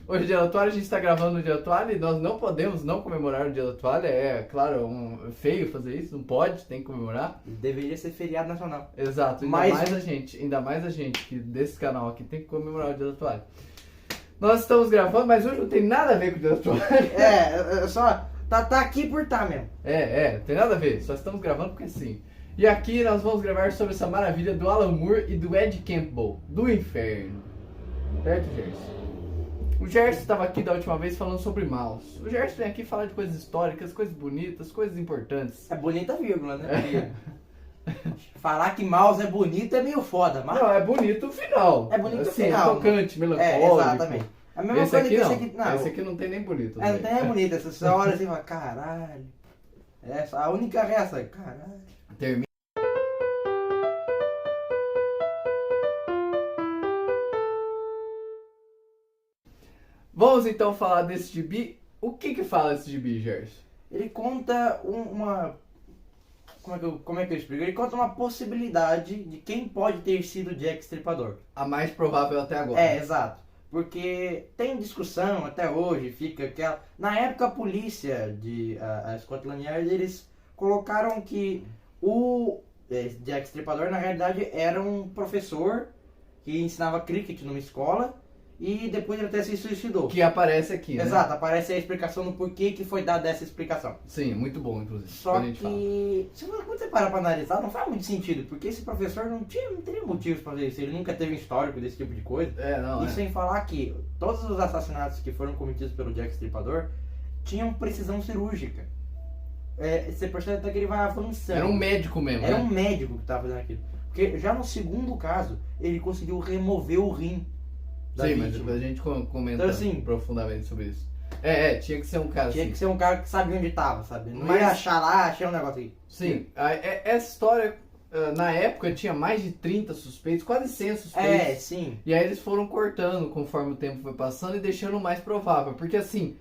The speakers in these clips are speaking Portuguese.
Hoje é dia da toalha, a gente está gravando no dia da toalha e nós não podemos não comemorar o dia da toalha. É, claro, feio fazer isso, não pode, tem que comemorar. Deveria ser feriado nacional. Exato, ainda mais a gente que desse canal aqui tem que comemorar o dia da toalha. Nós estamos gravando, mas hoje não tem nada a ver com o dia da toalha. Só tá aqui por tá mesmo. Tem nada a ver, só estamos gravando porque sim. E aqui nós vamos gravar sobre essa maravilha do Alan Moore e do Ed Campbell, do Inferno. Certo, Gerson? O Gerson estava aqui da última vez falando sobre Maus. O Gerson vem aqui falar de coisas históricas, coisas bonitas, coisas importantes. É bonita vírgula, né? Falar que Maus é bonito é meio foda, mas... Não, é bonito o final. É bonito assim, o final. É tocante, melancólico. Exatamente. A mesma esse coisa aqui que não. esse aqui... Não, esse aqui não tem nem bonito. não tem nem bonito. Você olha assim e fala, caralho. Essa, a única reação é, caralho. Termina. Vamos então falar desse gibi. O que fala esse gibi, Gerson? Ele conta uma... Como é que eu explico? Ele conta uma possibilidade de quem pode ter sido Jack Stripador. A mais provável até agora. Exato. Porque tem discussão até hoje, fica aquela... Na época a polícia a Scotland Yard, eles colocaram que o Jack Stripador na realidade era um professor que ensinava cricket numa escola e depois ele até se suicidou. Que aparece aqui, né? Exato, aparece a explicação do porquê que foi dada essa explicação. Sim, muito bom, inclusive. Só que, quando você para pra analisar, não faz muito sentido, porque esse professor não teria motivos pra fazer isso, ele nunca teve um histórico desse tipo de coisa. E sem falar que todos os assassinatos que foram cometidos pelo Jack Stripador tinham precisão cirúrgica. Você percebe até que ele vai avançando. Era um médico mesmo, um médico que estava fazendo aquilo. Porque já no segundo caso, ele conseguiu remover o rim da vítima. Mas depois a gente comenta então, assim, profundamente sobre isso. Tinha que ser um cara Tinha assim. que ser um cara que sabia onde estava, sabe? Não Mas... ia achar lá, achei um negócio aí. Sim, essa história, na época, tinha mais de 30 suspeitos, quase 100 suspeitos. Sim. E aí eles foram cortando conforme o tempo foi passando e deixando o mais provável. Porque assim,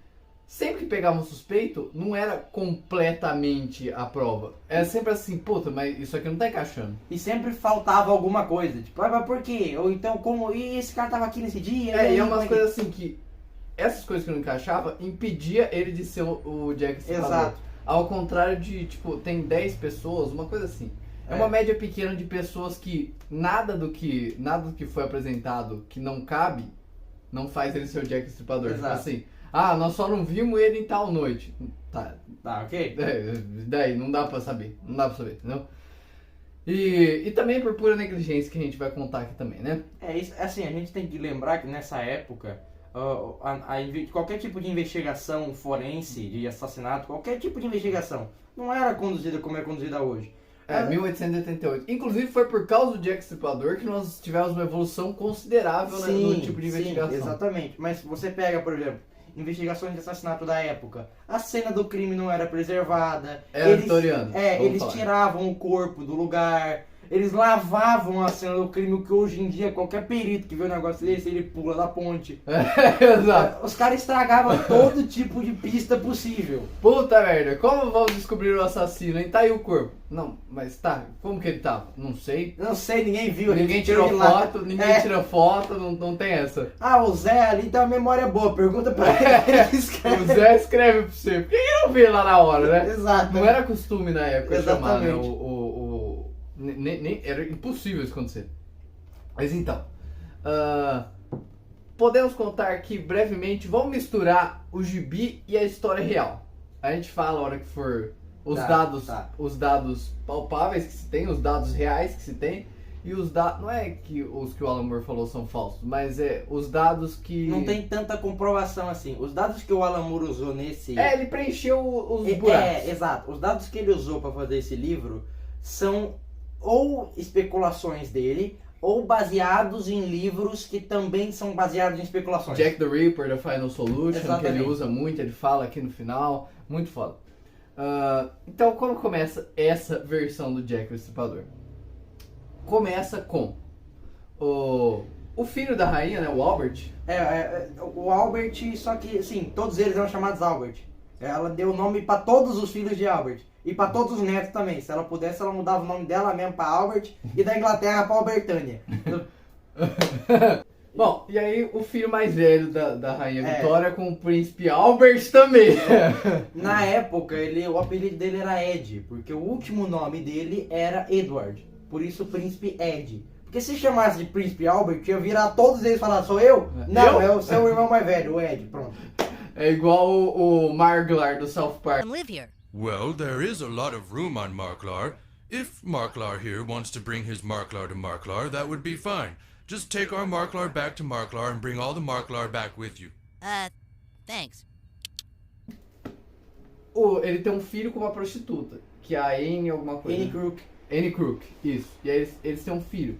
sempre que pegava um suspeito, não era completamente a prova. Era sempre assim, puta, mas isso aqui não tá encaixando. E sempre faltava alguma coisa, tipo, mas por quê? Ou então, como, e esse cara tava aqui nesse dia? E é umas coisas assim que, essas coisas que não encaixavam, impedia ele de ser o Jack Stripador. Exato. Ao contrário de, tipo, tem 10 pessoas, uma coisa assim. É uma média pequena de pessoas que nada do que foi apresentado que não cabe, não faz ele ser o Jack Stripador. Tipo assim, nós só não vimos ele em tal noite. Tá, ok. Daí não dá pra saber, entendeu? E também por pura negligência que a gente vai contar aqui também, né? Isso, assim, a gente tem que lembrar que nessa época, qualquer tipo de investigação forense, de assassinato, qualquer tipo de investigação, não era conduzida como é conduzida hoje. 1888. Inclusive foi por causa do Jack Stripador que nós tivemos uma evolução considerável no tipo de investigação. Sim, exatamente. Mas você pega, por exemplo, investigações de assassinato da época, a cena do crime não era preservada. Era vitoriano. Eles tiravam o corpo do lugar, eles lavavam a cena do crime, o que hoje em dia qualquer perito que vê um negócio desse, ele pula da ponte. Exato. Os caras estragavam todo tipo de pista possível. Puta merda, como vamos descobrir o assassino? E tá aí o corpo. Não, mas tá, como que ele tava? Não sei. Não sei, ninguém viu. Ninguém tirou foto, ninguém tira foto, não tem essa. O Zé ali tem uma memória boa, pergunta pra ele. O Zé escreve pra você. Por que ele não vê lá na hora, né? Exato. Não era costume na época chamar, né? Exatamente. Era impossível isso acontecer. Mas então, podemos contar aqui brevemente, vamos misturar o gibi e a história real. A gente fala a hora que for os dados palpáveis que se tem, os dados reais que se tem, e os dados, não é que os que o Alan Moore falou são falsos, mas os dados que... Não tem tanta comprovação assim. Os dados que o Alan Moore usou nesse... ele preencheu os buracos. Exato. Os dados que ele usou para fazer esse livro são ou especulações dele, ou baseados em livros que também são baseados em especulações. Jack the Ripper, da Final Solution, Exatamente. que ele usa muito, ele fala aqui no final, muito foda. Então, como começa essa versão do Jack o Estripador? Começa com o filho da rainha, né, o Albert. O Albert, só que, assim, todos eles eram chamados Albert. Ela deu o nome para todos os filhos de Albert. E para todos os netos também. Se ela pudesse, ela mudava o nome dela mesmo para Albert e da Inglaterra para Albertânia. Bom, e aí o filho mais velho da Rainha Vitória com o príncipe Albert também. Na época, o apelido dele era Ed, porque o último nome dele era Edward. Por isso o príncipe Ed. Porque se chamasse de príncipe Albert, ia virar todos eles e falar, sou eu? Não, é o seu irmão mais velho, o Ed, pronto. É igual o Marglar do South Park. Live here. Well, there is a lot of room on Marklar. If Marklar here wants to bring his Marklar to Marklar, that would be fine. Just take our Marklar back to Marklar and bring all the Marklar back with you. Thanks. Ele tem um filho com uma prostituta, que é a Anne alguma coisa. Annie Crook. Annie Crook, isso. E aí eles têm um filho.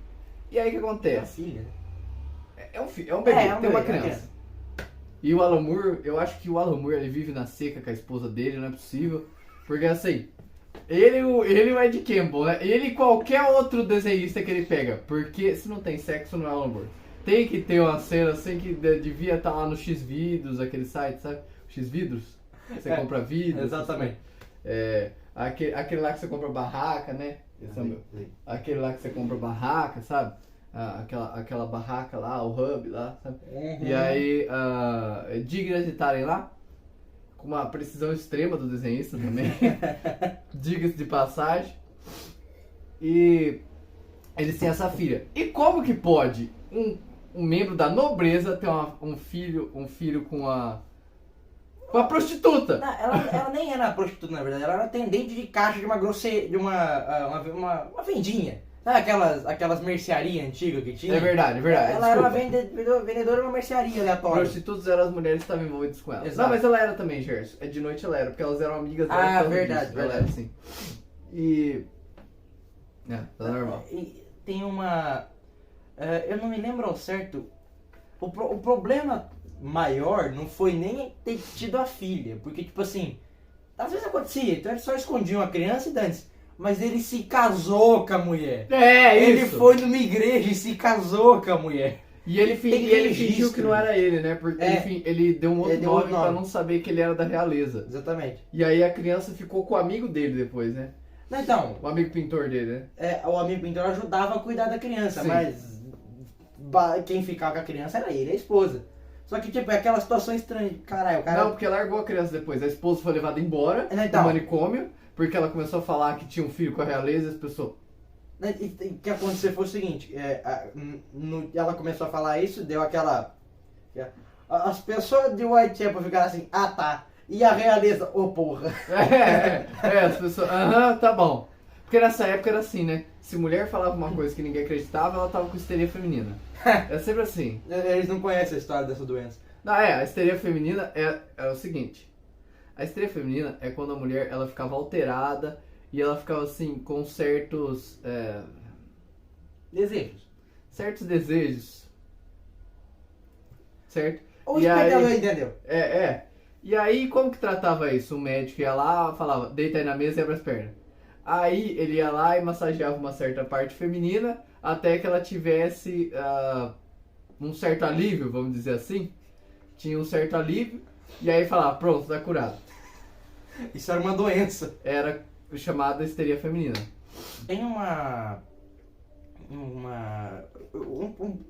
E aí o que É a acontece? filha, né? É um filho, é um bebê, É um tem uma bebê, criança. E o Alan Moore, eu acho que o Alan Moore ele vive na seca com a esposa dele, não é possível. Porque assim, ele e o Ed Campbell, né? Ele e qualquer outro desenhista que ele pega. Porque se não tem sexo no Alan Moore. Tem que ter uma cena assim que devia estar lá no Xvideos, aquele site, sabe? Xvideos? Você compra vídeos. Exatamente. Aquele lá que você compra barraca, né? Aquele lá que você compra barraca, sabe? Aquela barraca lá, o hub lá, sabe? Uhum. E aí, é dignas de estarem lá, com uma precisão extrema do desenhista também, diga-se de passagem. E eles têm essa filha. E como que pode um membro da nobreza ter um filho com a prostituta? Não, ela nem era prostituta, na verdade. Ela era atendente de caixa de uma grosseria, de uma vendinha. Sabe aquelas mercearias antigas que tinha? É verdade, é verdade. Ela era uma Desculpa. vendedora de uma mercearia aleatória. Prostitutas eram as mulheres que estavam envolvidas com ela. Exato. Não, mas ela era também, Gerson. De noite ela era, porque elas eram amigas dela. Ah, por causa verdade, disso. Ela verdade. era assim. E... tá normal. E tem uma... eu não me lembro ao certo. O problema maior não foi nem ter tido a filha. Porque, tipo assim, às vezes acontecia. Então eles só escondiam a criança e dane-se. Mas ele se casou com a mulher. Ele isso! foi numa igreja e se casou com a mulher. E ele, Tem ele registro. fingiu que não era ele, né? Porque, enfim, ele deu um outro Ele deu nome outro pra nome. não saber que ele era da realeza. Exatamente. E aí a criança ficou com o amigo dele depois, né? Não, então, O amigo pintor dele, né? o amigo pintor ajudava a cuidar da criança, Sim. mas quem ficava com a criança era ele, a esposa. Só que, tipo, é aquela situação estranha. Caralho, o cara... Não, porque largou a criança depois. A esposa foi levada embora Então. do manicômio, porque ela começou a falar que tinha um filho com a realeza e as pessoas... O que aconteceu foi o seguinte, ela começou a falar isso, deu aquela... As pessoas de Whitechapel ficaram assim, ah tá, e a realeza, ô porra. As pessoas... tá bom. Porque nessa época era assim, né? Se mulher falava uma coisa que ninguém acreditava, ela tava com histeria feminina. É sempre assim. Eles não conhecem a história dessa doença. Não, a histeria feminina é o seguinte. A histeria feminina é quando a mulher ela ficava alterada e ela ficava assim com certos Desejos. desejos, certo? O E espectador aí- entendeu. E aí como que tratava isso? O médico ia lá, falava, deita aí na mesa e abre as pernas. Aí ele ia lá e massageava uma certa parte feminina até que ela tivesse um certo alívio, vamos dizer assim. Tinha um certo alívio e aí falava, pronto, tá curado. Isso era uma doença. Era chamada histeria feminina. Tem um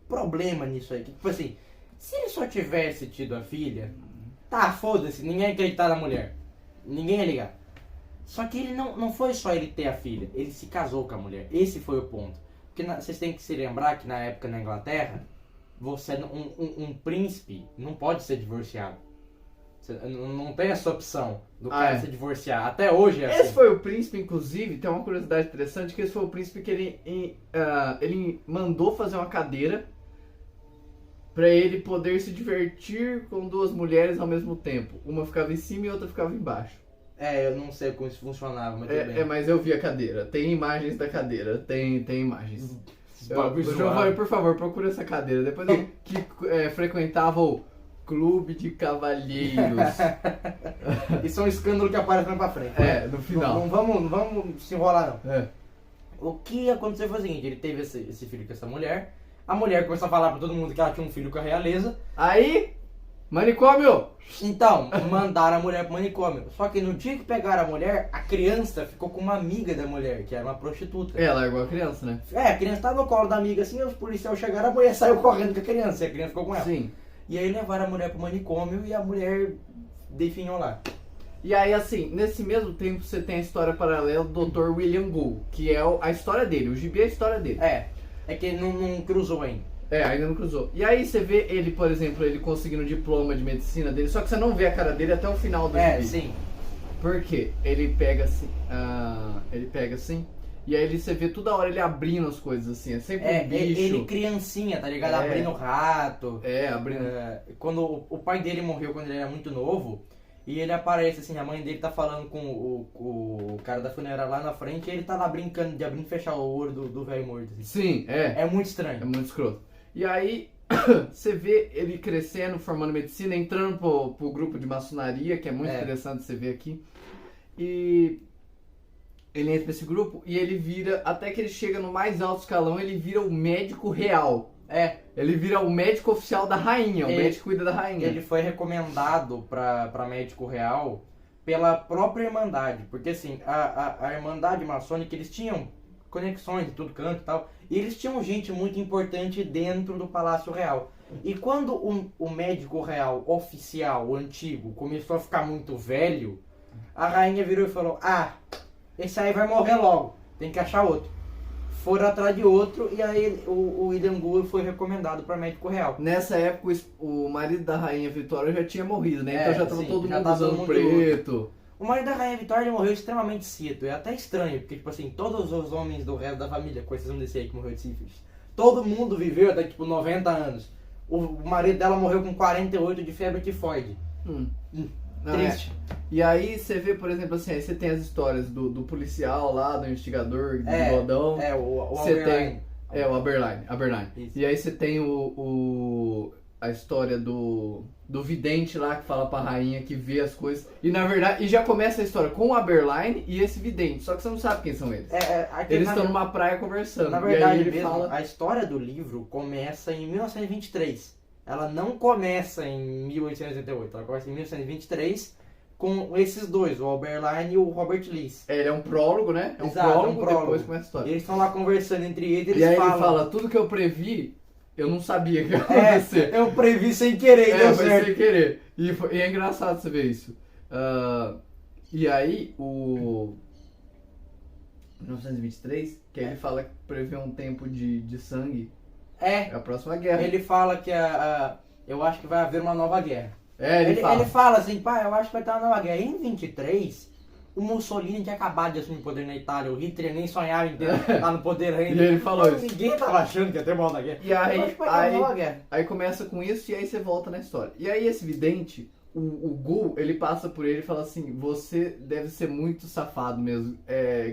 problema nisso aí. Que, tipo assim, se ele só tivesse tido a filha, tá, foda-se, ninguém ia acreditar na mulher. Ninguém ia ligar. Só que ele não foi só ele ter a filha, ele se casou com a mulher. Esse foi o ponto. Porque vocês têm que se lembrar que na época na Inglaterra, um príncipe não pode ser divorciado. Você não tem essa opção do cara se divorciar. Até hoje é Esse assim. foi o príncipe, inclusive, tem uma curiosidade interessante, que esse foi o príncipe que ele mandou fazer uma cadeira pra ele poder se divertir com duas mulheres ao mesmo tempo. Uma ficava em cima e outra ficava embaixo. Eu não sei como isso funcionava, mas tudo bem. Mas eu vi a cadeira. Tem imagens da cadeira. Tem imagens. Bagulho Giovanni, zoado. por favor, procura essa cadeira. Depois que frequentava o Clube de Cavalheiros. Isso é um escândalo que aparece mais pra frente. No final. Não vamos se enrolar, não. É. O que aconteceu foi o seguinte, ele teve esse filho com essa mulher. A mulher começou a falar pra todo mundo que ela tinha um filho com a realeza. Aí, Manicômio! Então, mandaram a mulher pro manicômio. Só que no dia que pegaram a mulher, a criança ficou com uma amiga da mulher, que era uma prostituta. É, largou a criança, né? É, a criança tava no colo da amiga assim, os policiais chegaram, a mulher saiu correndo com a criança, e a criança ficou com ela. Sim. E aí levaram a mulher pro manicômio e a mulher definhou lá. E aí, assim, nesse mesmo tempo você tem a história paralela do Dr. William Gould, que é a história dele, o gibi é a história dele. É que não cruzou ainda. É, ainda não cruzou. E aí você vê ele, por exemplo, ele conseguindo o diploma de medicina dele, só que você não vê a cara dele até o final do gibi. Sim. Por quê? Ele pega assim, e aí você vê toda hora ele abrindo as coisas assim, é sempre um bicho. Ele criancinha, tá ligado? Abrindo rato. Abrindo. Quando o pai dele morreu quando ele era muito novo, e ele aparece assim, a mãe dele tá falando com o cara da funerária lá na frente, e ele tá lá brincando de abrir e fechar o olho do velho morto. Assim. Sim, É muito estranho. É muito escroto. E aí, você vê ele crescendo, formando medicina, entrando pro grupo de maçonaria, que é muito interessante você ver aqui. E ele entra nesse grupo e ele vira, até que ele chega no mais alto escalão, ele vira o médico real. Ele vira o médico oficial da rainha, o médico que cuida da rainha. Ele foi recomendado pra médico real pela própria Irmandade, porque assim, a Irmandade maçônica, eles tinham conexões em todo canto e tal, e eles tinham gente muito importante dentro do Palácio Real. E quando o médico real oficial, o antigo, começou a ficar muito velho, a rainha virou e falou, esse aí vai morrer logo, tem que achar outro. Foram atrás de outro e aí o William Gould foi recomendado para médico real. Nessa época o marido da rainha Vitória já tinha morrido, né? Então já tava todo mundo tava usando preto. O marido da rainha Vitória ele morreu extremamente cedo. É até estranho, porque tipo assim, todos os homens do resto da família, com exceção desse aí que morreu de sífilis, todo mundo viveu até tipo 90 anos. O marido dela morreu com 48 de febre tifoide. Triste. E aí você vê, por exemplo, assim, aí você tem as histórias do policial lá, do investigador, do bigodão. O Você Alberline. tem o Aberline. Isso. E aí você tem a história do vidente lá que fala pra rainha que vê as coisas. E na verdade, já começa a história com o Aberline e esse vidente, só que você não sabe quem são eles. Eles estão numa praia conversando. Na verdade, e aí ele mesmo, fala... a história do livro começa em 1923. Ela não começa em 1888, ela começa em 1923 com esses dois, o Alberline e o Robert Lees. Ele é um prólogo, né? Exato, um prólogo, depois começa a história. Eles estão lá conversando entre eles, E aí falam... ele fala, tudo que eu previ, eu não sabia que ia acontecer. Eu previ sem querer, deu foi certo. sem querer. E é engraçado você ver isso. E aí, 1923, que ele fala que prevê um tempo de sangue. É a próxima guerra. Ele fala que eu acho que vai haver uma nova guerra. Ele fala assim, pai, eu acho que vai ter uma nova guerra. Em 23, o Mussolini tinha acabado de assumir o poder na Itália. O Hitler nem sonhava em estar no poder ainda. E ele falou isso. Ninguém tava achando que ia ter uma nova guerra. E aí, eu acho que vai ter uma nova guerra. Aí começa com isso e aí você volta na história. E aí esse vidente, o Gould, ele passa por ele e fala assim, você deve ser muito safado mesmo,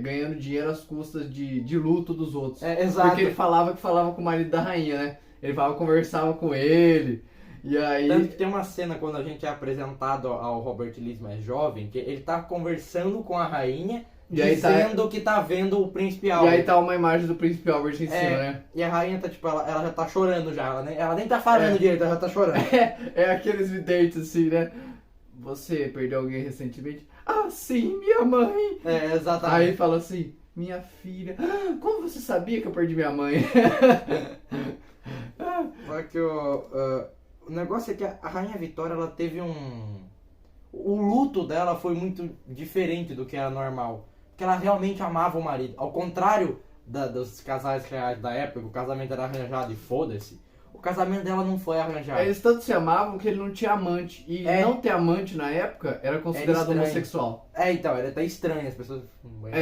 ganhando dinheiro às custas de luto dos outros. Exato. Porque ele falava com o marido da rainha, né? Ele conversava com ele. E aí... Tanto que tem uma cena quando a gente é apresentado ao Robert Lees mais jovem, que ele tá conversando com a rainha, dizendo que tá vendo o Príncipe Albert. E aí tá uma imagem do Príncipe Albert em cima, né? E a rainha tá tipo, ela já tá chorando já, ela nem tá falando direito, ela já tá chorando. É aqueles videntes assim, né? Você perdeu alguém recentemente? Ah, sim, minha mãe! Exatamente. Aí fala assim, minha filha, como você sabia que eu perdi minha mãe? Só que o negócio é que a Rainha Vitória, ela teve o luto dela foi muito diferente do que era normal. Porque ela realmente amava o marido. Ao contrário dos casais reais da época, o casamento era arranjado e foda-se. O casamento dela não foi arranjado. Eles tanto se amavam que ele não tinha amante. E não ter amante na época era considerado homossexual. Então, era até estranho, as pessoas...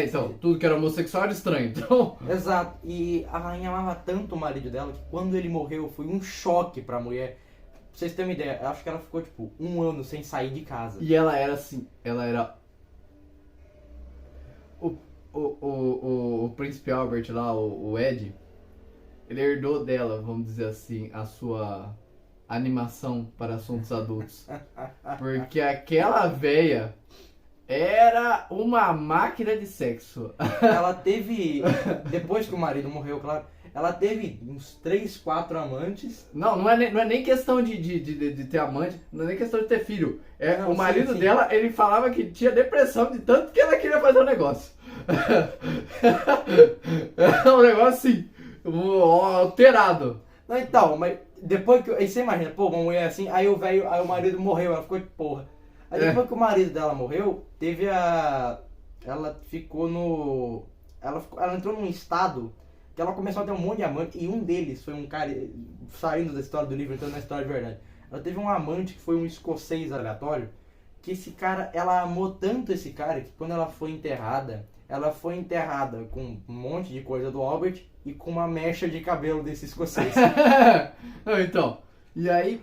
então, tudo que era homossexual era estranho, então... Exato. E a rainha amava tanto o marido dela que quando ele morreu foi um choque pra mulher. Pra vocês terem uma ideia, eu acho que ela ficou, tipo, 1 ano sem sair de casa. E ela era assim, ela era... O Príncipe Albert lá, o Ed, ele herdou dela, vamos dizer assim, a sua animação para assuntos adultos. Porque aquela véia era uma máquina de sexo. Ela teve, depois que o marido morreu, claro, ela teve uns 3, 4 amantes. Não é nem questão de ter amante, não é nem questão de ter filho. Não, o marido sim, sim. dela, ele falava que tinha depressão de tanto que ela queria fazer o negócio. É um negócio assim, alterado. Não, então, mas depois que. Aí você imagina, pô, uma mulher assim, aí o marido morreu, ela ficou de porra. Aí depois que o marido dela morreu, teve a. Ela ficou no. Ela entrou num estado que ela começou a ter um monte de amante, e um deles foi um cara, saindo da história do livro, entrando na história de verdade. Ela teve um amante que foi um escocês aleatório, que esse cara, ela amou tanto esse cara, que quando ela foi enterrada com um monte de coisa do Albert e com uma mecha de cabelo desse escocês. Não, então, e aí,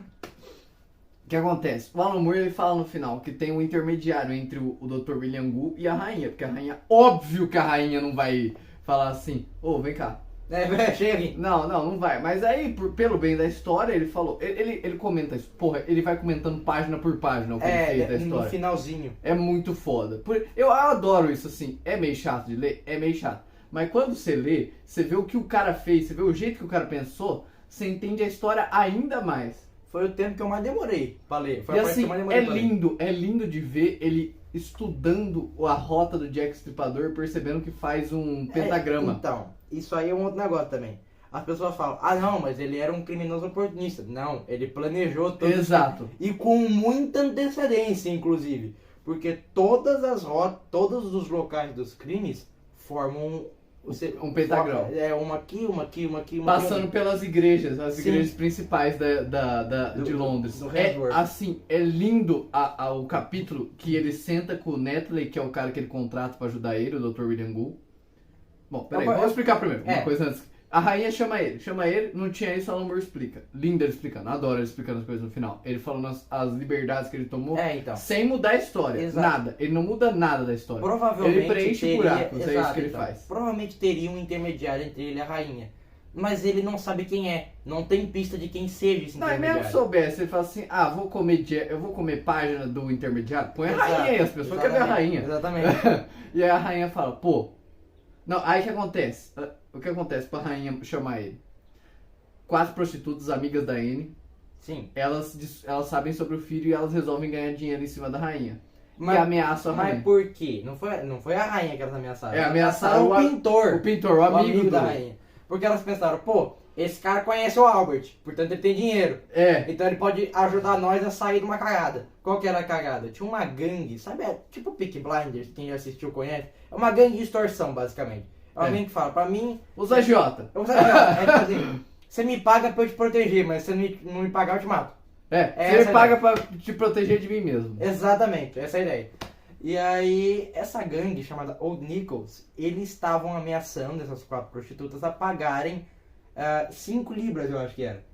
o que acontece? O Alan Moore, ele fala no final que tem um intermediário entre o Dr. William Gu e a rainha, porque a rainha, óbvio que a rainha não vai falar assim, vem cá. Chega aqui. Não vai. Mas aí, pelo bem da história, ele falou, ele comenta isso, porra, ele vai comentando página por página o que ele fez da história. No finalzinho. É muito foda. Eu adoro isso, assim, é meio chato de ler, é meio chato. Mas quando você lê, você vê o que o cara fez, você vê o jeito que o cara pensou, você entende a história ainda mais. Foi o tempo que eu mais demorei pra ler. Foi E a parte assim, que eu mais demorei pra ler. é lindo de ver ele estudando a rota do Jack Stripador, percebendo que faz um pentagrama. Então, isso aí é um outro negócio também. As pessoas falam, não, mas ele era um criminoso oportunista. Não, ele planejou tudo. Exato. E com muita antecedência, inclusive. Porque todas as rotas, todos os locais dos crimes formam um pentagrama. Uma aqui, uma aqui, uma aqui, Passando aqui. pelas igrejas, as Sim. igrejas principais de Londres. Do Redworth. Assim, é lindo o capítulo que ele senta com o Netley, que é o cara que ele contrata pra ajudar ele, o Dr. William Gu. Bom, peraí, vamos explicar primeiro. Uma coisa antes. A rainha chama ele, não tinha isso, Alan Moore explica. Lindo ele explicando, adoro ele explicando as coisas no final. Ele falando as liberdades que ele tomou, Então. sem mudar a história. Exato. Nada, ele não muda nada da história. Provavelmente ele preenche buracos, exato, é isso que ele então. faz. Provavelmente teria um intermediário entre ele e a rainha. Mas ele não sabe quem é. Não tem pista de quem seja esse Não, e intermediário. mesmo que soubesse, ele fala assim, eu vou comer página do intermediário, põe a Exato, rainha aí, as pessoas querem ver a rainha. Exatamente. E aí a rainha fala, pô. Não, aí o que acontece? O que acontece pra rainha chamar ele? 4 prostitutas, amigas da Anne, Sim. elas sabem sobre o filho e elas resolvem ganhar dinheiro em cima da rainha. Mas, e ameaçam a rainha. Mas por quê? Não foi a rainha que elas ameaçaram. Ameaçaram o pintor. O pintor, o amigo da rainha. Porque elas pensaram, pô, esse cara conhece o Albert, portanto ele tem dinheiro. Então ele pode ajudar nós a sair de uma cagada. Qual que era a cagada? Tinha uma gangue, sabe? Tipo Peaky Blinders, quem já assistiu conhece. É uma gangue de extorsão, basicamente. É alguém que fala, pra mim... Os agiota. Os agiota. Tipo assim, você me paga pra eu te proteger, mas se você não me pagar eu te mato. Você me paga pra te proteger de mim mesmo. Exatamente, essa é a ideia. E aí, essa gangue chamada Old Nichols, eles estavam ameaçando essas 4 prostitutas a pagarem 5 libras, eu acho que era.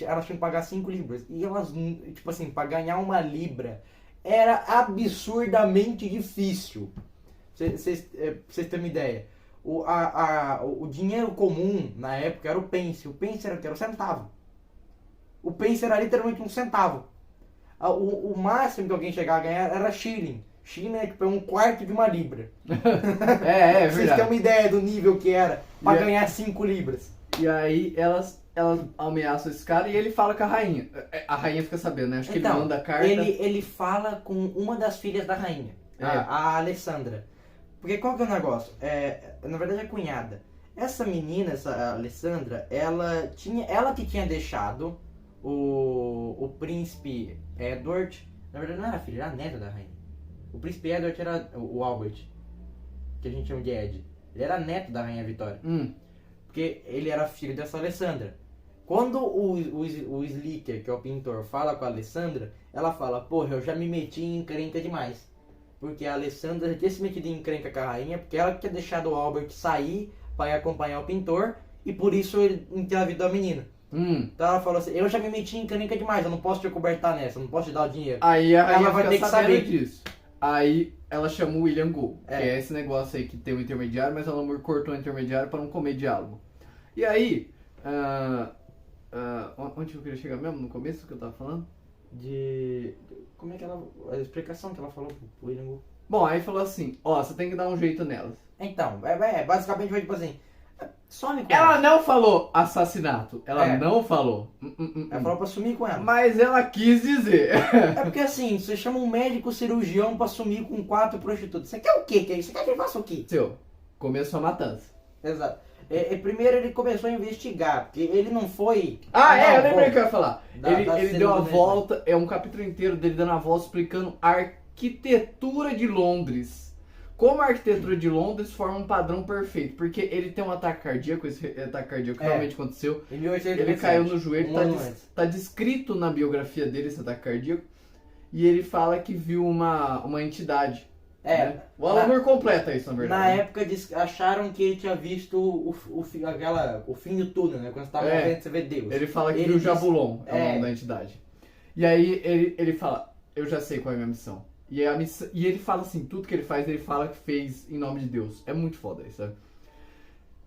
Elas tinham que pagar 5 libras. E elas, tipo assim, pra ganhar 1 libra era absurdamente difícil. Vocês terem uma ideia. O dinheiro comum na época era o pence. O pence era o que? Era o centavo. O pence era literalmente 1 centavo. O máximo que alguém chegava a ganhar era shilling. Shilling é tipo 1/4 de 1 libra. É verdade. Vocês têm uma ideia do nível que era pra ganhar 5 libras. E aí elas ameaçam esse cara e ele fala com a rainha. A rainha fica sabendo, né? Acho que ele manda a carta. Ele fala com uma das filhas da rainha, a Alessandra. Porque qual que é o negócio? Na verdade é cunhada. Essa menina, essa Alessandra, ela que tinha deixado o príncipe Edward. Na verdade não era filha, era neta da rainha. O príncipe Edward era o Albert, que a gente chama de Ed. Ele era neto da rainha Vitória. Porque ele era filho dessa Alessandra. Quando o Slicker, que é o pintor, fala com a Alessandra, ela fala, porra, eu já me meti em encrenca demais. Porque a Alessandra já tinha se metido em encrenca com a rainha, porque ela tinha deixado o Albert sair para ir acompanhar o pintor, e por isso ele engravidou a menina. Então ela falou assim, eu já me meti em encrenca demais, eu não posso te acobertar nessa, eu não posso te dar o dinheiro. Aí a rainha ela vai ter que saber disso. Aí ela chamou o William Gu, que é esse negócio aí que tem o intermediário, mas Alan Moore cortou o intermediário para não comer diálogo. E aí, onde eu queria chegar mesmo? No começo que eu tava falando? Como é que ela... A explicação que ela falou pro William Gu. Bom, aí falou assim, você tem que dar um jeito nelas. Então, basicamente foi tipo assim, Some com Ela ela. não falou assassinato. Ela É. não falou. Ela falou pra sumir com ela. Mas ela quis dizer. É porque assim, você chama um médico cirurgião pra sumir com 4 prostitutas. Você quer o quê? Você quer que ele faça o quê? Seu, começou a matança. Exato. Primeiro ele começou a investigar, porque ele não foi... Eu lembrei o que eu ia falar. Da Ele deu a segunda volta, é um capítulo inteiro dele dando a volta explicando a arquitetura de Londres. Como a arquitetura de Londres forma um padrão perfeito. Porque ele tem um ataque cardíaco, esse ataque cardíaco realmente aconteceu. Em 1897. Ele caiu no joelho, um ano antes. tá descrito na biografia dele esse ataque cardíaco. E ele fala que viu uma entidade. Né? O Alan Moore completa isso, na verdade. Na época acharam que ele tinha visto o fim do túnel, né? Quando você tava morrendo, você vê Deus. Ele fala que Ele viu disse- Jabulon, é o nome da entidade. E aí ele fala, eu já sei qual é a minha missão. E ele fala assim, tudo que ele faz, ele fala que fez em nome de Deus. É muito foda isso, sabe?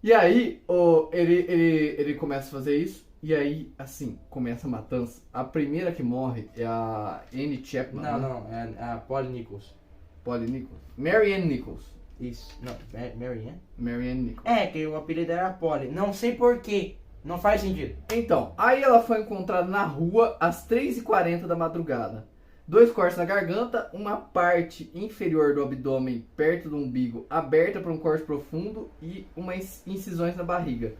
E aí, ele começa a fazer isso, e aí, assim, começa a matança. A primeira que morre é a Anne Chapman. Não, é a Polly Nichols. Polly Nichols. Mary Ann Nichols. Isso. Não, Mary Ann? Mary Ann Nichols. É, que o apelido era Polly. Não sei porquê. Não faz sentido. Então, aí ela foi encontrada na rua às 3h40 da madrugada. 2 cortes na garganta, uma parte inferior do abdômen perto do umbigo aberta para um corte profundo e umas incisões na barriga.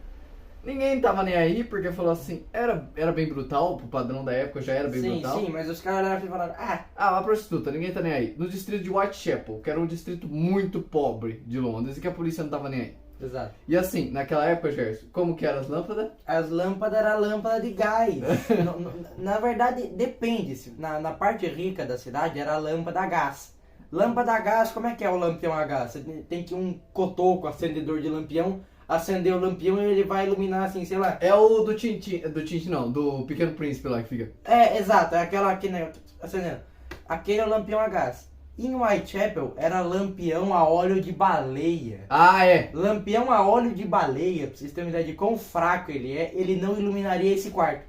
Ninguém tava nem aí porque falou assim, era bem brutal, pro padrão da época já era bem brutal. Sim, mas os caras olharam e falaram, Uma prostituta, ninguém tá nem aí. No distrito de Whitechapel, que era um distrito muito pobre de Londres e que a polícia não tava nem aí. exato. E assim, naquela época, Gerson, como que eram as lâmpadas? As lâmpadas eram lâmpada de gás. Na verdade, depende. Na parte rica da cidade era lâmpada a gás. Lâmpada a gás, como é que é o lampião a gás? Você tem que um cotoco, acendedor de lampião, acender o lampião e ele vai iluminar assim, sei lá. É o do Tintin não, do Pequeno Príncipe lá que fica. Exato, é aquela que, né, acendendo. Aquele é o lampião a gás. Em Whitechapel era lampião a óleo de baleia. É. Lampião a óleo de baleia, pra vocês terem uma ideia de quão fraco ele não iluminaria esse quarto.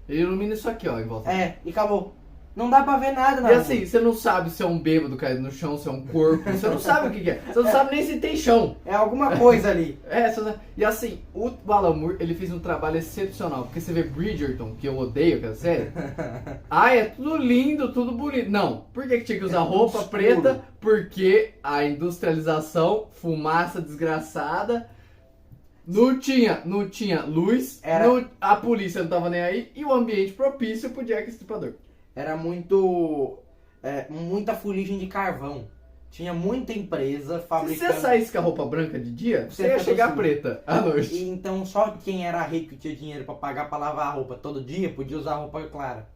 Ele ilumina isso aqui, ó, em volta. E acabou. Não dá pra ver nada, E nada. assim, você não sabe se é um bêbado caído no chão, se é um corpo, você não sabe o que é. Você não sabe nem se tem chão. É alguma coisa ali. E assim, o Alan Moore, ele fez um trabalho excepcional, porque você vê Bridgerton, que eu odeio aquela série. É tudo lindo, tudo bonito. Não, por que tinha que usar roupa escuro. preta? Porque a industrialização, fumaça desgraçada, não tinha luz, a polícia não tava nem aí, e o ambiente propício pro Jack Estripador. Era muita fuligem de carvão. Tinha muita empresa Se fabricando. você saísse com a roupa branca de dia, você ia fica chegar tossindo. preta à noite. E então só quem era rico e tinha dinheiro pra pagar pra lavar a roupa todo dia podia usar a roupa clara.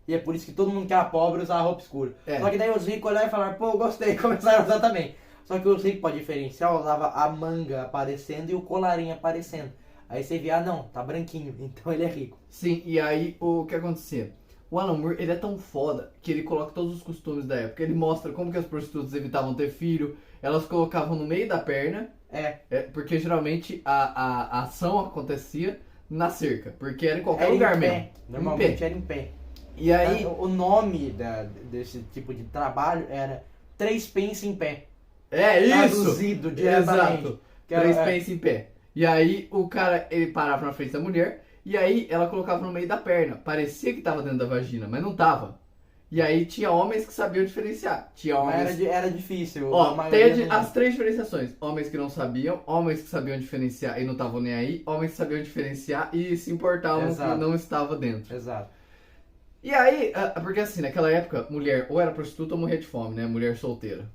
E é por isso que todo mundo que era pobre usava roupa escura. Só que daí os ricos olharam e falaram, pô, eu gostei, começaram a usar também. Só que os ricos, pra diferenciar, usava a manga aparecendo e o colarinho aparecendo. Aí você via, não, tá branquinho, então ele é rico. Sim, e aí o que acontecia? O Alan Moore, ele é tão foda que ele coloca todos os costumes da época. Ele mostra como que as prostitutas evitavam ter filho, elas colocavam no meio da perna, porque geralmente a ação acontecia na cerca, porque era em qualquer lugar mesmo. Normalmente era em pé. E aí, O nome desse tipo de trabalho era 3 pence em pé. isso! Traduzido diretamente. Exato, Que era- 3 pence em pé. E aí o cara, ele parava na frente da mulher, e aí ela colocava no meio da perna. Parecia que tava dentro da vagina, mas não tava. E aí tinha homens que sabiam diferenciar. Tinha homens... Era difícil. Ó, a maioria não- as 3 diferenciações. Homens que não sabiam, homens que sabiam diferenciar e não estavam nem aí, homens que sabiam diferenciar e se importavam Exato. que não estava dentro. Exato. E aí, porque assim, naquela época, mulher ou era prostituta ou morria de fome, né? Mulher solteira.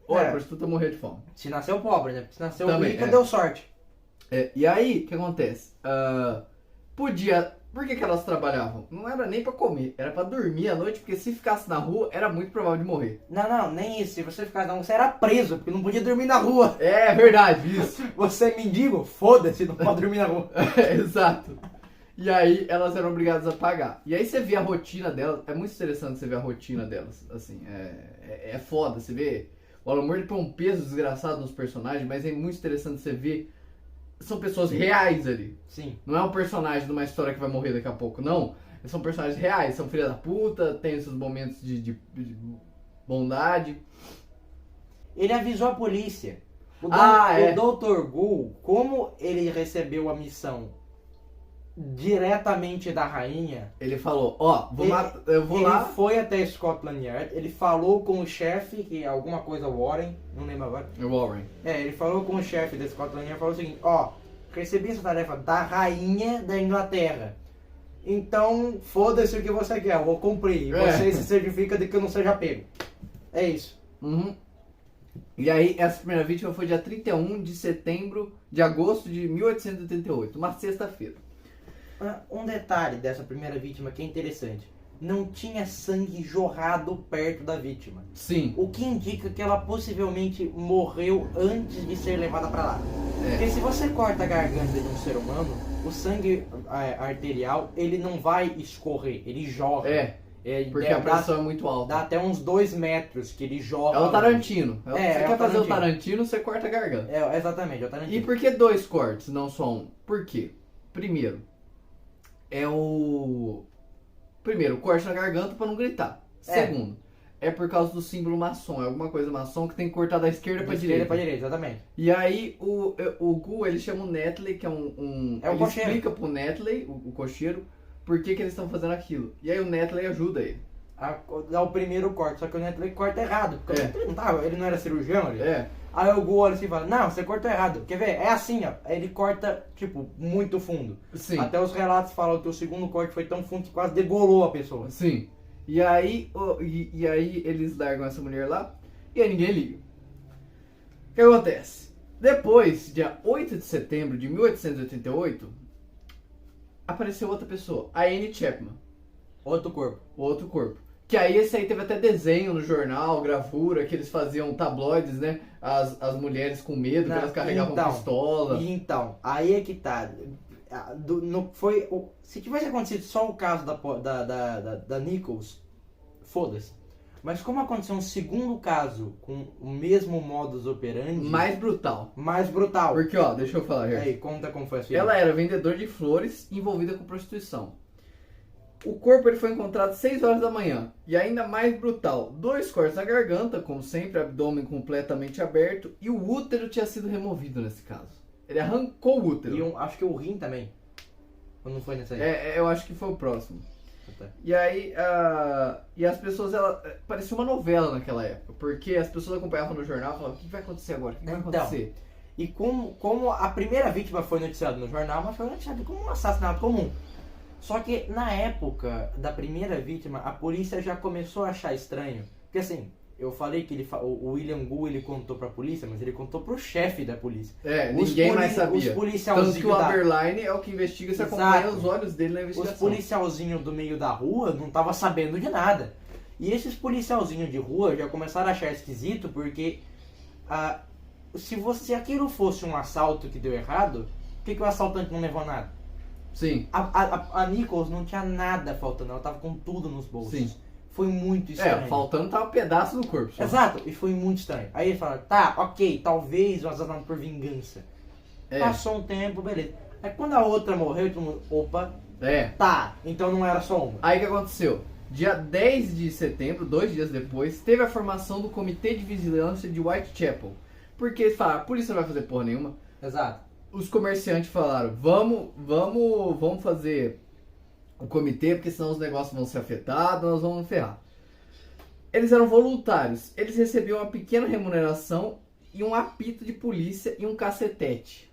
Ou era prostituta ou morria de fome. Se nasceu pobre, né? Se nasceu Também, rica, deu sorte. E aí, o que acontece? Por que elas trabalhavam? Não era nem pra comer, era pra dormir à noite, porque se ficasse na rua, era muito provável de morrer. Não, nem isso. Se você ficasse na rua, você era preso, porque não podia dormir na rua. É verdade, isso. Você é mendigo? Foda-se, não pode dormir na rua. Exato. E aí elas eram obrigadas a pagar. E aí você vê a rotina delas, é muito interessante você ver a rotina delas, assim, é foda, você vê. O Alan Moore põe um peso desgraçado nos personagens, mas é muito interessante você ver, são pessoas reais ali. Sim. Não é um personagem de uma história que vai morrer daqui a pouco, não. São personagens reais, são filha da puta, tem esses momentos de bondade. Ele avisou a polícia. O Dr. Gu, como ele recebeu a missão diretamente da rainha, Ele falou, ó, eu vou ele lá... foi até Scotland Yard, ele falou com o chefe, que é alguma coisa Warren, não lembro agora. Warren. Ele falou com o chefe da Scotland Yard e falou o seguinte, ó, recebi essa tarefa da rainha da Inglaterra. Então, foda-se o que você quer, eu vou cumprir. E você se certifica de que eu não seja pego. É isso. Uhum. E aí, essa primeira vítima foi dia 31 de agosto de 1888, uma sexta-feira. Um detalhe dessa primeira vítima que é interessante. Não tinha sangue jorrado perto da vítima. Sim. O que indica que ela possivelmente morreu antes de ser levada pra lá. Porque se você corta a garganta de um ser humano, o sangue arterial, ele não vai escorrer, ele jorra. Porque a pressão é muito alta. Dá até uns 2 metros que ele jorra. É o Tarantino. Você quer fazer Tarantino. o Tarantino, você corta a garganta. Exatamente, é o Tarantino. E por que 2 cortes, não só um? Por quê? Primeiro, o corte na garganta pra não gritar. Segundo, é por causa do símbolo maçom. É alguma coisa maçom que tem que cortar da esquerda pra direita. Pra direita, exatamente. E aí, o Gu, ele chama o Netley, que é ele cocheiro. explica pro Netley, o cocheiro, por que eles estão fazendo aquilo. E aí o Netley ajuda ele. Dá o primeiro corte, só que o Netley corta errado. Porque o Netley ele não era cirurgião ali. Aí o Gu olha assim e fala, não, você cortou errado. Quer ver? É assim, ó. Aí ele corta, tipo, muito fundo. Sim. Até os relatos falam que o segundo corte foi tão fundo que quase degolou a pessoa. Sim. E aí, eles largam essa mulher lá e aí ninguém liga. O que acontece? Depois, dia 8 de setembro de 1888, apareceu outra pessoa, a Anne Chapman. Outro corpo. Que aí esse aí teve até desenho no jornal, gravura, que eles faziam tabloides, né? As mulheres com medo, que elas carregavam pistola. Então, aí é que tá. Se tivesse acontecido só o caso da Nichols, foda-se. Mas como aconteceu um segundo caso com o mesmo modus operandi... Mais brutal. Porque, ó, deixa eu falar, aí, conta como foi a sua. Ela era vendedora de flores envolvida com prostituição. O corpo ele foi encontrado às 6 horas da manhã. E ainda mais brutal, 2 cortes na garganta, como sempre, abdômen completamente aberto, e o útero tinha sido removido nesse caso. Ele arrancou o útero. E acho que o rim também. Ou não foi nessa aí? Eu acho que foi o próximo. Até. E aí, e as pessoas, parecia uma novela naquela época, porque as pessoas acompanhavam no jornal e falavam, o que vai acontecer agora? O que vai acontecer? E como a primeira vítima foi noticiada no jornal, mas foi noticiada como um assassinato comum. Só que na época da primeira vítima, a polícia já começou a achar estranho. Porque assim, eu falei que o William Gu ele contou pra polícia, mas ele contou pro chefe da polícia. Ninguém mais sabia. Os policialzinhos Tanto que o Aberline é o que investiga, se acompanha os olhos dele na investigação. Os policialzinhos do meio da rua não estavam sabendo de nada. E esses policialzinhos de rua já começaram a achar esquisito porque se aquilo fosse um assalto que deu errado, por que o assaltante não levou nada? Sim. A Nichols não tinha nada faltando, ela tava com tudo nos bolsos. Sim. Foi muito estranho. Faltando tava um pedaço do corpo. Só. Exato, e foi muito estranho. Aí ele fala, tá, ok, talvez um assassinato por vingança. Passou um tempo, beleza. Aí quando a outra morreu, todo mundo, opa, tá, então não era só uma. Aí o que aconteceu? Dia 10 de setembro, 2 dias depois, teve a formação do Comitê de Vigilância de Whitechapel. Porque eles falaram, a polícia não vai fazer porra nenhuma. Exato. Os comerciantes falaram, vamos fazer o comitê, porque senão os negócios vão ser afetados, nós vamos ferrar. Eles eram voluntários, eles recebiam uma pequena remuneração e um apito de polícia e um cacetete.